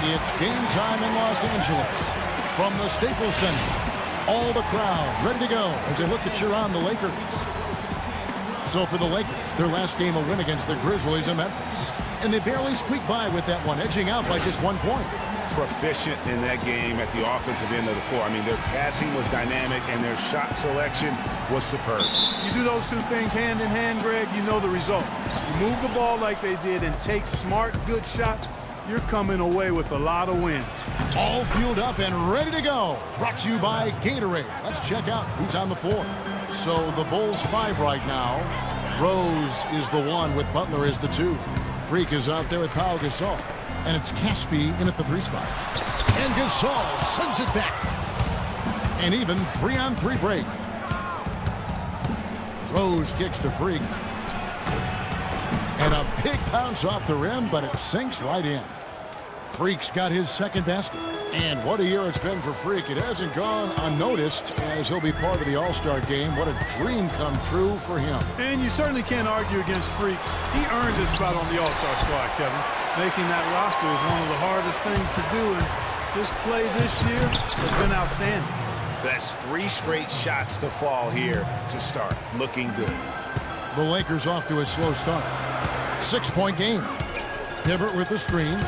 It's game time in Los Angeles from the Staples Center. All the crowd ready to go as they look to cheer on the Lakers. So for the Lakers, their last game a win against the Grizzlies in Memphis. And they barely squeaked by with that one, edging out by just 1 point. Proficient in that game at the offensive end of the floor. I mean, their passing was dynamic and their shot selection was superb. You do those two things hand in hand, Greg, you know the result. You move the ball like they did and take smart, good shots, you're coming away with a lot of wins. All fueled up and ready to go. Brought to you by Gatorade. Let's check out who's on the floor. So the Bulls 5 right now. Rose is the 1 with Butler is the 2. Freak is out there with Pau Gasol. And it's Caspi in at the 3 spot. And Gasol sends it back. And even 3-on-3 break. Rose kicks to Freak. And a big bounce off the rim, but it sinks right in. Freak's got his second basket. And what a year it's been for Freak. It hasn't gone unnoticed as he'll be part of the All-Star game. What a dream come true for him. And you certainly can't argue against Freak. He earned his spot on the All-Star squad, Kevin. Making that roster is one of the hardest things to do, and his play this year has been outstanding. That's 3 straight shots to fall here to start. Looking good. The Lakers off to a slow start. 6-point game. Hibbert with the screen.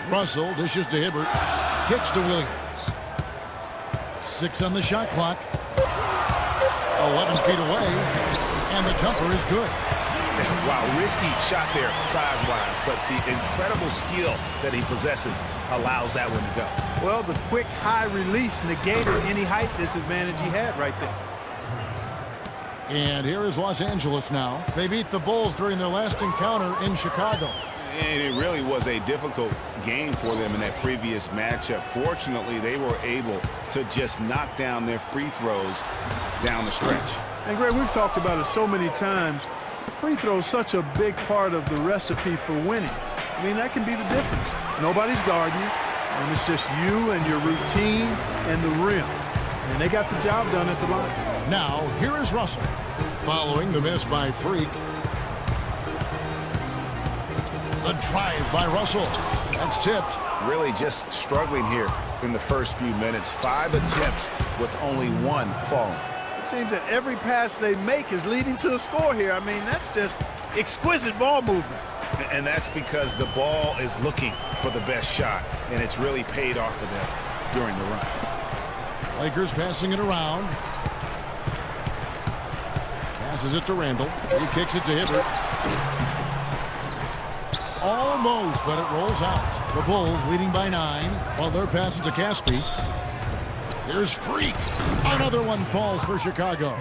Russell dishes to Hibbert. Kicks to Williams. 6 on the shot clock. 11 feet away. And the jumper is good. Wow, risky shot there size-wise, but the incredible skill that he possesses allows that one to go. Well, the quick high release negated any height disadvantage he had right there. And here is Los Angeles now. They beat the Bulls during their last encounter in Chicago. And it really was a difficult game for them in that previous matchup. Fortunately, they were able to just knock down their free throws down the stretch. And Greg, we've talked about it so many times. Free throw is such a big part of the recipe for winning. I mean, that can be the difference. Nobody's guarding you, and it's just you and your routine and the rim. And they got the job done at the line. Now, here is Russell, following the miss by Freak. The drive by Russell. That's tipped. Really just struggling here in the first few minutes. 5 attempts with only 1 falling. It seems that every pass they make is leading to a score here. I mean, that's just exquisite ball movement. And that's because the ball is looking for the best shot, and it's really paid off for them during the run. Lakers passing it around. Passes it to Randall. He kicks it to Hibbert. Almost, but it rolls out. The Bulls leading by 9 while they're passing to Caspi. Here's Freak. Another one falls for Chicago.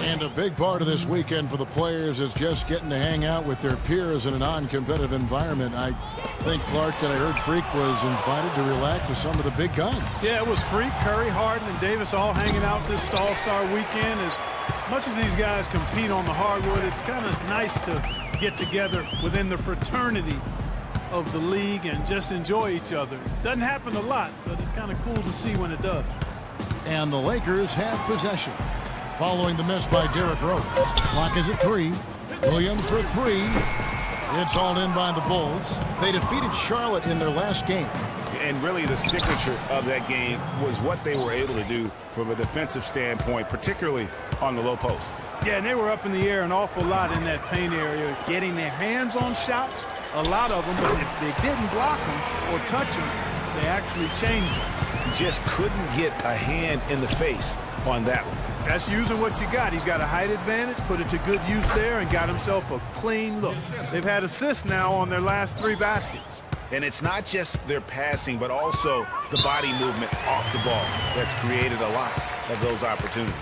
And a big part of this weekend for the players is just getting to hang out with their peers in a non-competitive environment. I think, Clark, that I heard Freak was invited to relax with some of the big guns. Yeah, it was Freak, Curry, Harden, and Davis all hanging out this All-Star weekend. As much as these guys compete on the hardwood, it's kind of nice to get together within the fraternity of the league and just enjoy each other. Doesn't happen a lot, but it's kind of cool to see when it does. And the Lakers have possession. Following the miss by Derrick Rose. Clock is at 3. Williams for 3. It's all in by the Bulls. They defeated Charlotte in their last game. And really the signature of that game was what they were able to do from a defensive standpoint, particularly on the low post. Yeah, and they were up in the air an awful lot in that paint area, getting their hands on shots, a lot of them, but if they didn't block them or touch them, they actually changed them. Just couldn't get a hand in the face on that one. That's using what you got. He's got a height advantage, put it to good use there, and got himself a clean look. They've had assists now on their last 3 baskets. And it's not just their passing, but also the body movement off the ball that's created a lot of those opportunities.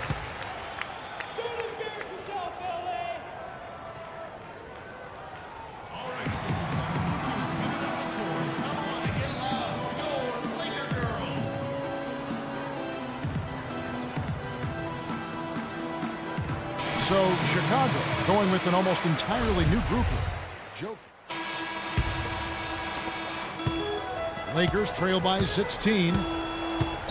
So Chicago going with an almost entirely new group. Joke. Lakers trail by 16.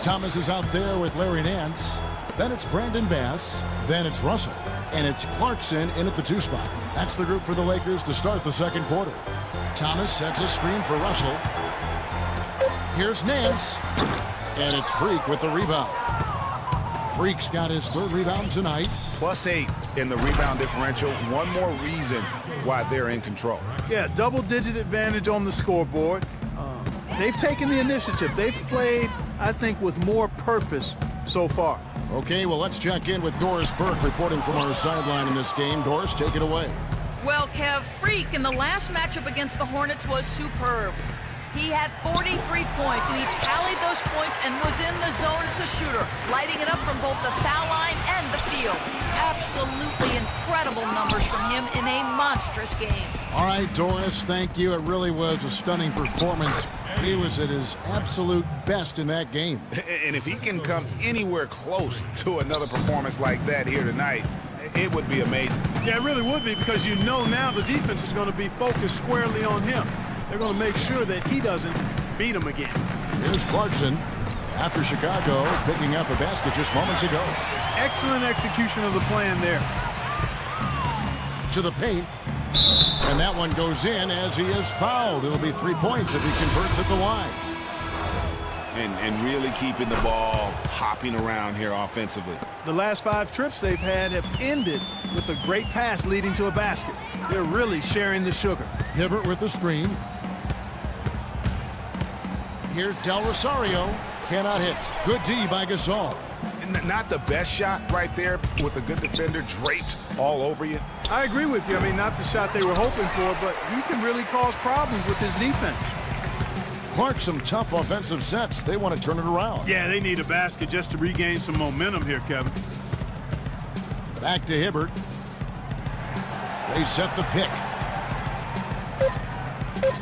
Thomas is out there with Larry Nance. Then it's Brandon Bass. Then it's Russell. And it's Clarkson in at the 2 spot. That's the group for the Lakers to start the second quarter. Thomas sets a screen for Russell. Here's Nance. And it's Freak with the rebound. Freak's got his 3rd rebound tonight. +8 in the rebound differential. One more reason why they're in control. Yeah, double-digit advantage on the scoreboard. They've taken the initiative. They've played, I think, with more purpose so far. Okay, well, let's check in with Doris Burke reporting from our sideline in this game. Doris, take it away. Well, Kev, Freak in the last matchup against the Hornets was superb. He had 43 points, and he tallied those points and was in the zone as a shooter, lighting it up from both the foul line and the field. Absolutely incredible numbers from him in a monstrous game. All right, Doris, thank you. It really was a stunning performance. He was at his absolute best in that game. And if he can come anywhere close to another performance like that here tonight, it would be amazing. Yeah, it really would be, because you know now the defense is going to be focused squarely on him. They're going to make sure that he doesn't beat him again. Here's Clarkson after Chicago picking up a basket just moments ago. Excellent execution of the plan there. To the paint. And that one goes in as he is fouled. It'll be 3 points if he converts at the line. And really keeping the ball hopping around here offensively. The last 5 trips they've had have ended with a great pass leading to a basket. They're really sharing the sugar. Hibbert with the screen. Here's Del Rosario. Cannot hit. Good D by Gasol. Not the best shot right there with a good defender draped all over you. I agree with you. I mean, not the shot they were hoping for, but he can really cause problems with his defense. Clark, some tough offensive sets. They want to turn it around. Yeah, they need a basket just to regain some momentum here, Kevin. Back to Hibbert. They set the pick.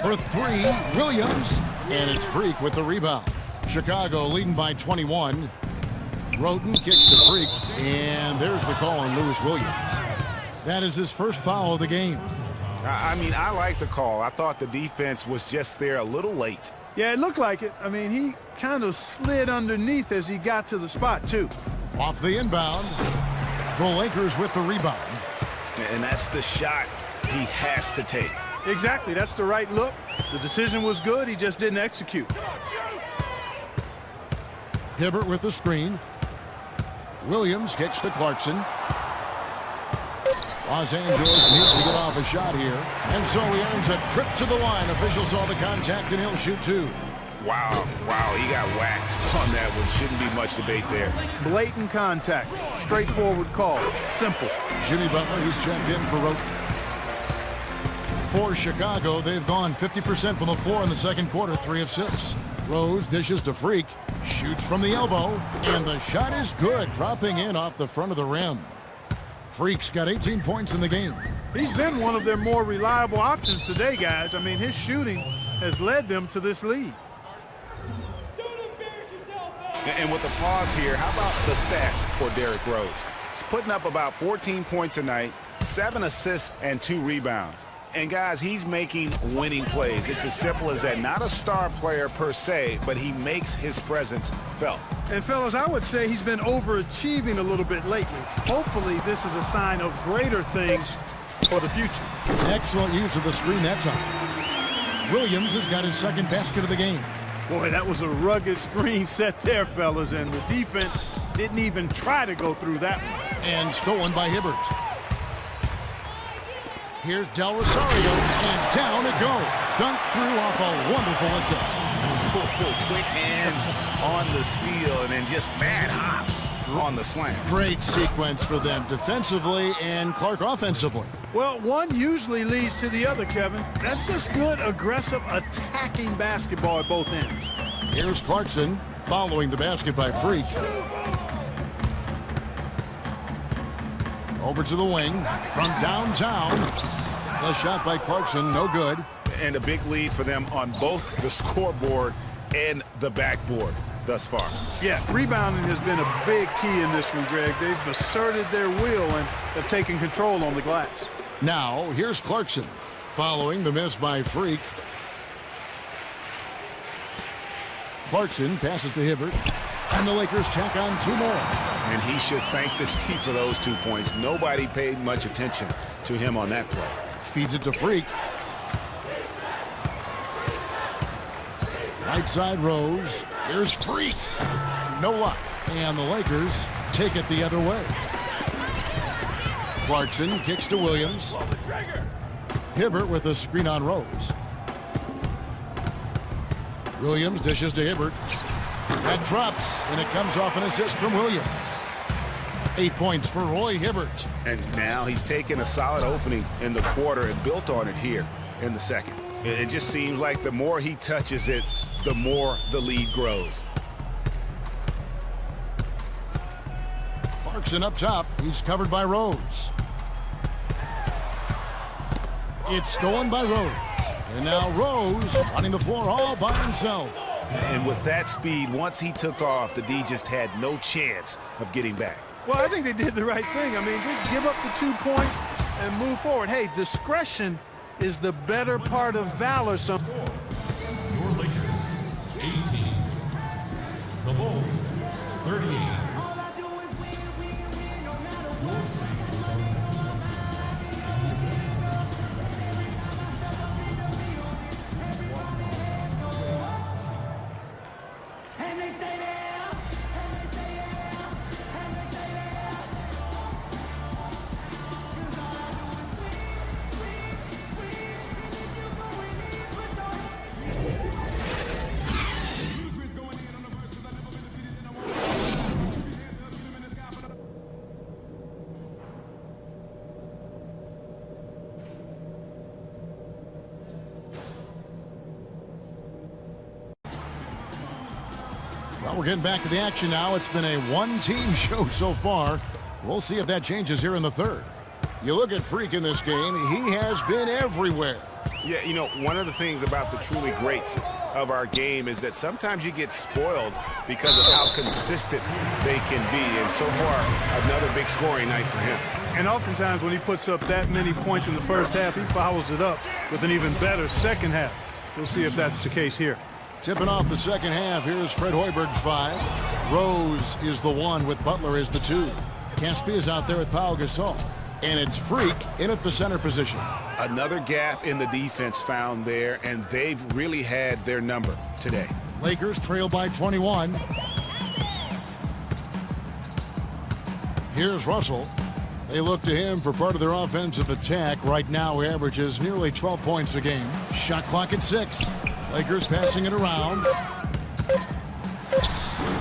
For 3, Williams. And it's Freak with the rebound. Chicago leading by 21. Roden kicks to Freak. And there's the call on Lewis Williams. That is his first foul of the game. I mean, I like the call. I thought the defense was just there a little late. Yeah, it looked like it. I mean, he kind of slid underneath as he got to the spot, too. Off the inbound. The Lakers with the rebound. And that's the shot he has to take. Exactly. That's the right look. The decision was good. He just didn't execute. Hibbert with the screen. Williams kicks to Clarkson. Los Angeles needs to get off a shot here. And so he earns a trip to the line. Officials saw the contact, and he'll shoot 2. Wow, he got whacked on that one. Shouldn't be much debate there. Blatant contact. Straightforward call. Simple. Jimmy Butler, he's checked in for Roten. For Chicago, they've gone 50% from the floor in the second quarter, 3 of 6. Rose dishes to Freak, shoots from the elbow, and the shot is good, dropping in off the front of the rim. Freak's got 18 points in the game. He's been one of their more reliable options today, guys. I mean, his shooting has led them to this lead. And with the pause here, how about the stats for Derrick Rose? He's putting up about 14 points a night, 7 assists, and 2 rebounds. And guys, he's making winning plays. It's as simple as that. Not a star player per se, but he makes his presence felt. And fellas, I would say he's been overachieving a little bit lately. Hopefully this is a sign of greater things for the future. Excellent use of the screen that time. Williams has got his second basket of the game. Boy, that was a rugged screen set there, fellas, and the defense didn't even try to go through that one. And stolen by Hibbert. Here's Del Rosario, and down it goes. Dunked through off a wonderful assist. Quick hands on the steal, and then just mad hops on the slam. Great sequence for them defensively and Clark offensively. Well, one usually leads to the other, Kevin. That's just good, aggressive, attacking basketball at both ends. Here's Clarkson following the basket by Freak. Over to the wing from downtown. The shot by Clarkson, no good. And a big lead for them on both the scoreboard and the backboard thus far. Yeah, rebounding has been a big key in this one, Greg. They've asserted their will and have taken control on the glass. Now, here's Clarkson following the miss by Freak. Clarkson passes to Hibbert, and the Lakers tack on 2 more. And he should thank the team for those 2 points. Nobody paid much attention to him on that play. Feeds it to Freak. Right side Rose. Here's Freak. No luck. And the Lakers take it the other way. Clarkson kicks to Williams. Hibbert with a screen on Rose. Williams dishes to Hibbert. That drops, and it comes off an assist from Williams. 8 points for Roy Hibbert. And now he's taken a solid opening in the quarter and built on it here in the second. It just seems like the more he touches it, the more the lead grows. Clarkson up top. He's covered by Rose. It's stolen by Rose. And now Rose running the floor all by himself. And with that speed, once he took off, the D just had no chance of getting back. Well, I think they did the right thing. I mean, just give up the 2 points and move forward. Hey, discretion is the better part of valor. Your Lakers, 18. The Bulls, 38. Your series are Well, we're getting back to the action now. It's been a one-team show so far. We'll see if that changes here in the third. You look at Freak in this game, he has been everywhere. Yeah, you know, one of the things about the truly greats of our game is that sometimes you get spoiled because of how consistent they can be. And so far, another big scoring night for him. And oftentimes when he puts up that many points in the first half, he follows it up with an even better second half. We'll see if that's the case here. Tipping off the second half, here's Fred Hoiberg's 5. Rose is the 1 with Butler as the 2. Caspi is out there with Pau Gasol. And it's Freak in at the center position. Another gap in the defense found there, and they've really had their number today. Lakers trail by 21. Here's Russell. They look to him for part of their offensive attack. Right now, he averages nearly 12 points a game. Shot clock at 6. Lakers passing it around.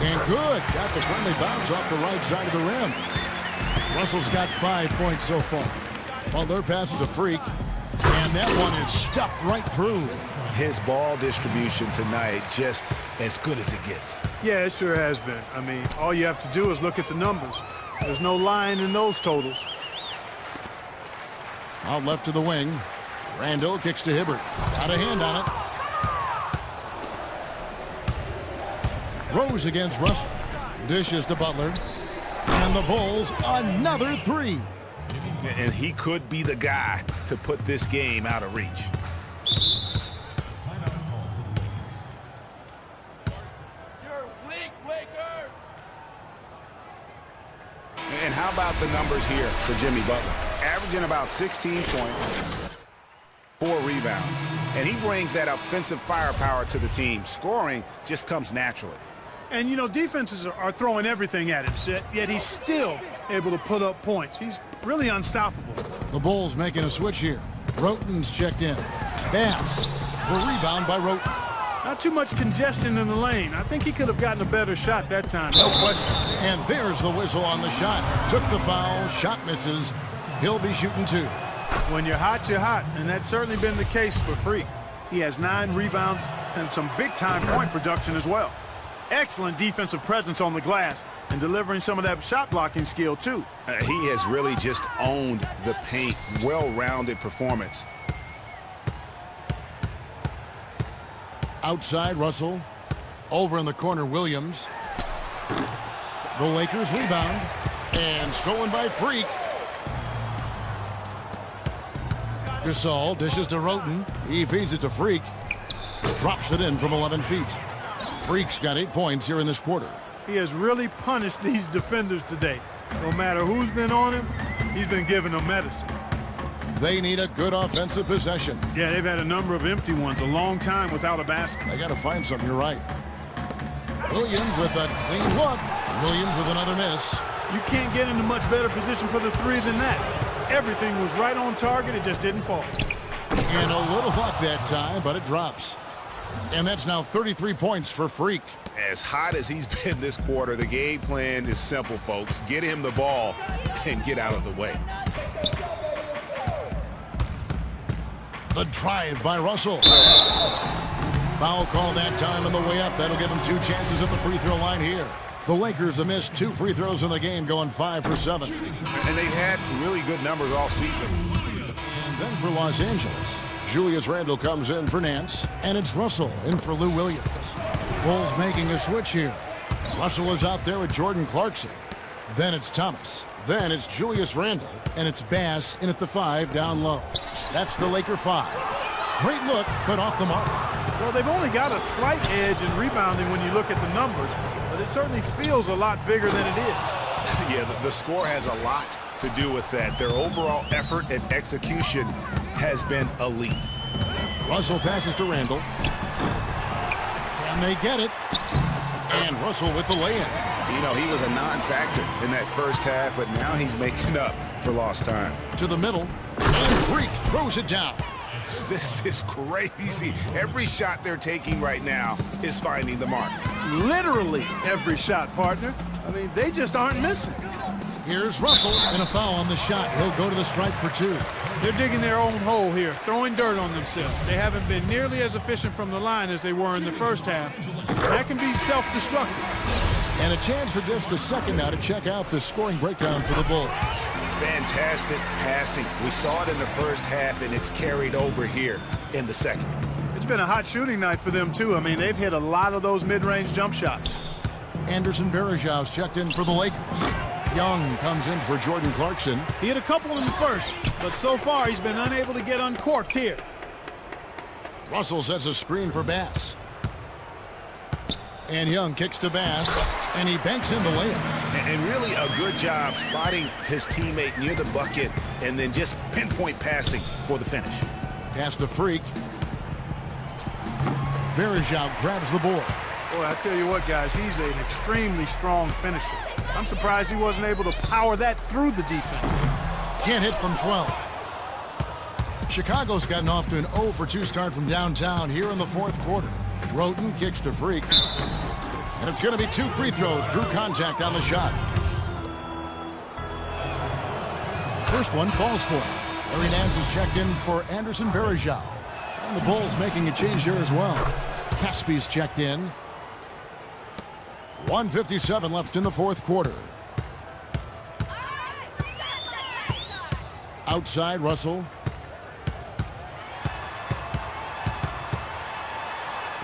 And good. Got the friendly bounce off the right side of the rim. Russell's got 5 points so far. Butler passes to Freak. And that one is stuffed right through. His ball distribution tonight just as good as it gets. Yeah, it sure has been. I mean, all you have to do is look at the numbers. There's no lying in those totals. Out left to the wing. Randall kicks to Hibbert. Got a hand on it. Rose against Russell. Dishes to Butler. And the Bulls, another 3. And he could be the guy to put this game out of reach. You're weak, Lakers! And how about the numbers here for Jimmy Butler? Averaging about 16 points, 4 rebounds. And he brings that offensive firepower to the team. Scoring just comes naturally. And, you know, defenses are throwing everything at him, yet he's still able to put up points. He's really unstoppable. The Bulls making a switch here. Roten's checked in. Bass. The rebound by Roten. Not too much congestion in the lane. I think he could have gotten a better shot that time, no question. And there's the whistle on the shot. Took the foul. Shot misses. He'll be shooting 2. When you're hot, and that's certainly been the case for Freak. He has 9 rebounds and some big-time point production as well. Excellent defensive presence on the glass and delivering some of that shot blocking skill too. He has really just owned the paint. Well-rounded performance. Outside Russell. Over in the corner Williams. The Lakers rebound. And stolen by Freak. Gasol dishes to Roten. He feeds it to Freak. Drops it in from 11 feet. Freak's got 8 points here in this quarter. He has really punished these defenders today. No matter who's been on him, he's been giving them medicine. They need a good offensive possession. Yeah, they've had a number of empty ones, a long time without a basket. They got to find something, you're right. Williams with a clean look. Williams with another miss. You can't get into much better position for the three than that. Everything was right on target, it just didn't fall. And a little luck that time, but it drops. And that's now 33 points for Freak. As hot as he's been this quarter, the game plan is simple, folks. Get him the ball and get out of the way. The drive by Russell. Foul call that time on the way up. That'll give him 2 chances at the free throw line here. The Lakers have missed 2 free throws in the game, going 5 for 7. And they've had really good numbers all season. And then for Los Angeles, Julius Randle comes in for Nance, and it's Russell in for Lou Williams. Bulls making a switch here. Russell is out there with Jordan Clarkson. Then it's Thomas. Then it's Julius Randle, and it's Bass in at the 5 down low. That's the Laker 5. Great look, but off the mark. Well, they've only got a slight edge in rebounding when you look at the numbers, but it certainly feels a lot bigger than it is. Yeah, the score has a lot to do with that. Their overall effort and execution has been elite. Russell passes to Randle. Can they get it? And Russell with the lay-in. You know, he was a non-factor in that first half, but now he's making up for lost time. To the middle, and Freak throws it down. This is crazy. Every shot they're taking right now is finding the mark. Literally every shot, partner. I mean, they just aren't missing. Here's Russell, and a foul on the shot. He'll go to the stripe for 2. They're digging their own hole here, throwing dirt on themselves. They haven't been nearly as efficient from the line as they were in the first half. That can be self-destructive. And a chance for just a second now to check out the scoring breakdown for the Bulls. Fantastic passing. We saw it in the first half, and it's carried over here in the second. It's been a hot shooting night for them, too. I mean, they've hit a lot of those mid-range jump shots. Anderson Varejão's checked in for the Lakers. Young comes in for Jordan Clarkson. He hit a couple in the first, but so far he's been unable to get uncorked here. Russell sets a screen for Bass. And Young kicks to Bass, and he banks in the layup. And really a good job spotting his teammate near the bucket and then just pinpoint passing for the finish. Pass to Freak. Varejão grabs the board. Boy, I tell you what, guys, he's an extremely strong finisher. I'm surprised he wasn't able to power that through the defense. Can't hit from 12. Chicago's gotten off to an 0 for 2 start from downtown here in the 4th quarter. Roten kicks to Freak. And it's going to be 2 free throws. Drew contact on the shot. First one falls for him. Larry Nance is checked in for Anderson Varejão. And the Bulls making a change here as well. Caspi's checked in. 1:57 left in the 4th quarter. Outside, Russell.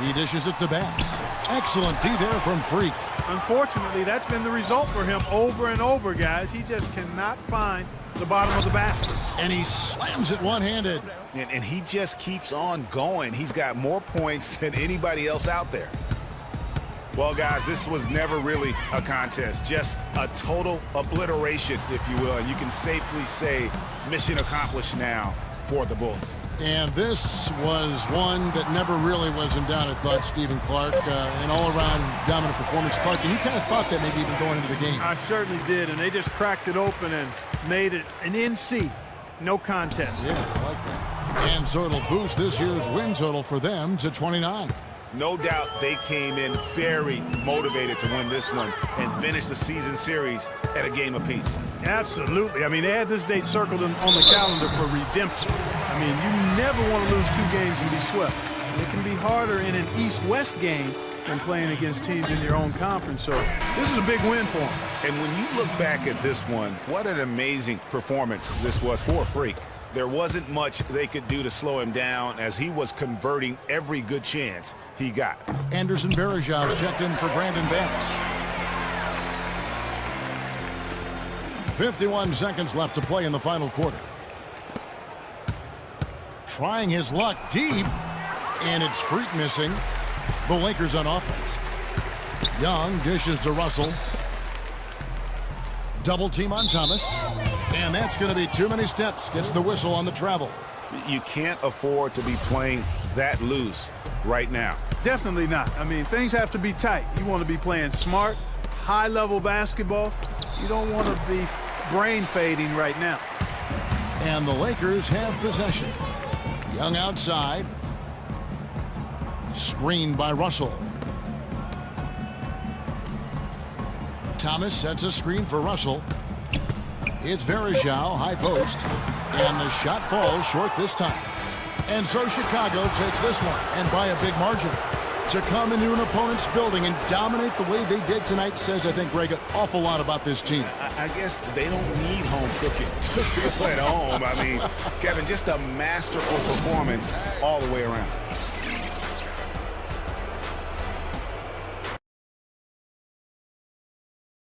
He dishes it to Bass. Excellent D there from Freak. Unfortunately, that's been the result for him over and over, guys. He just cannot find the bottom of the basket. And he slams it one-handed. And he just keeps on going. He's got more points than anybody else out there. Well, guys, this was never really a contest, just a total obliteration, if you will. And you can safely say mission accomplished now for the Bulls. And this was one that never really was in doubt, I thought, Stephen Clark. An all-around dominant performance. Clark, and you kind of thought that maybe even going into the game. I certainly did, and they just cracked it open and made it an NC. No contest. Yeah, I like that. And so it'll boost this year's win total for them to 29. No doubt they came in very motivated to win this one and finish the season series at a game apiece. Absolutely. I mean, they had this date circled on the calendar for redemption. I mean, you never want to lose 2 games and be swept. And it can be harder in an East-West game than playing against teams in your own conference. So this is a big win for them. And when you look back at this one, what an amazing performance this was for Freak. There wasn't much they could do to slow him down as he was converting every good chance he got. Anderson Varejão's checked in for Brandon Bass. 51 seconds left to play in the final quarter. Trying his luck deep, and it's Freak missing. The Lakers on offense. Young dishes to Russell. Double team on Thomas. And that's going to be too many steps. Gets the whistle on the travel. You can't afford to be playing that loose right now. Definitely not. I mean, things have to be tight. You want to be playing smart, high-level basketball. You don't want to be brain fading right now. And the Lakers have possession. Young outside. Screened by Russell. Thomas sets a screen for Russell. It's Varejao, high post. And the shot falls short this time. And so Chicago takes this one, and by a big margin. To come into an opponent's building and dominate the way they did tonight says, I think, Greg, an awful lot about this team. I guess they don't need home cooking to feel at home. I mean, Kevin, just a masterful performance all the way around.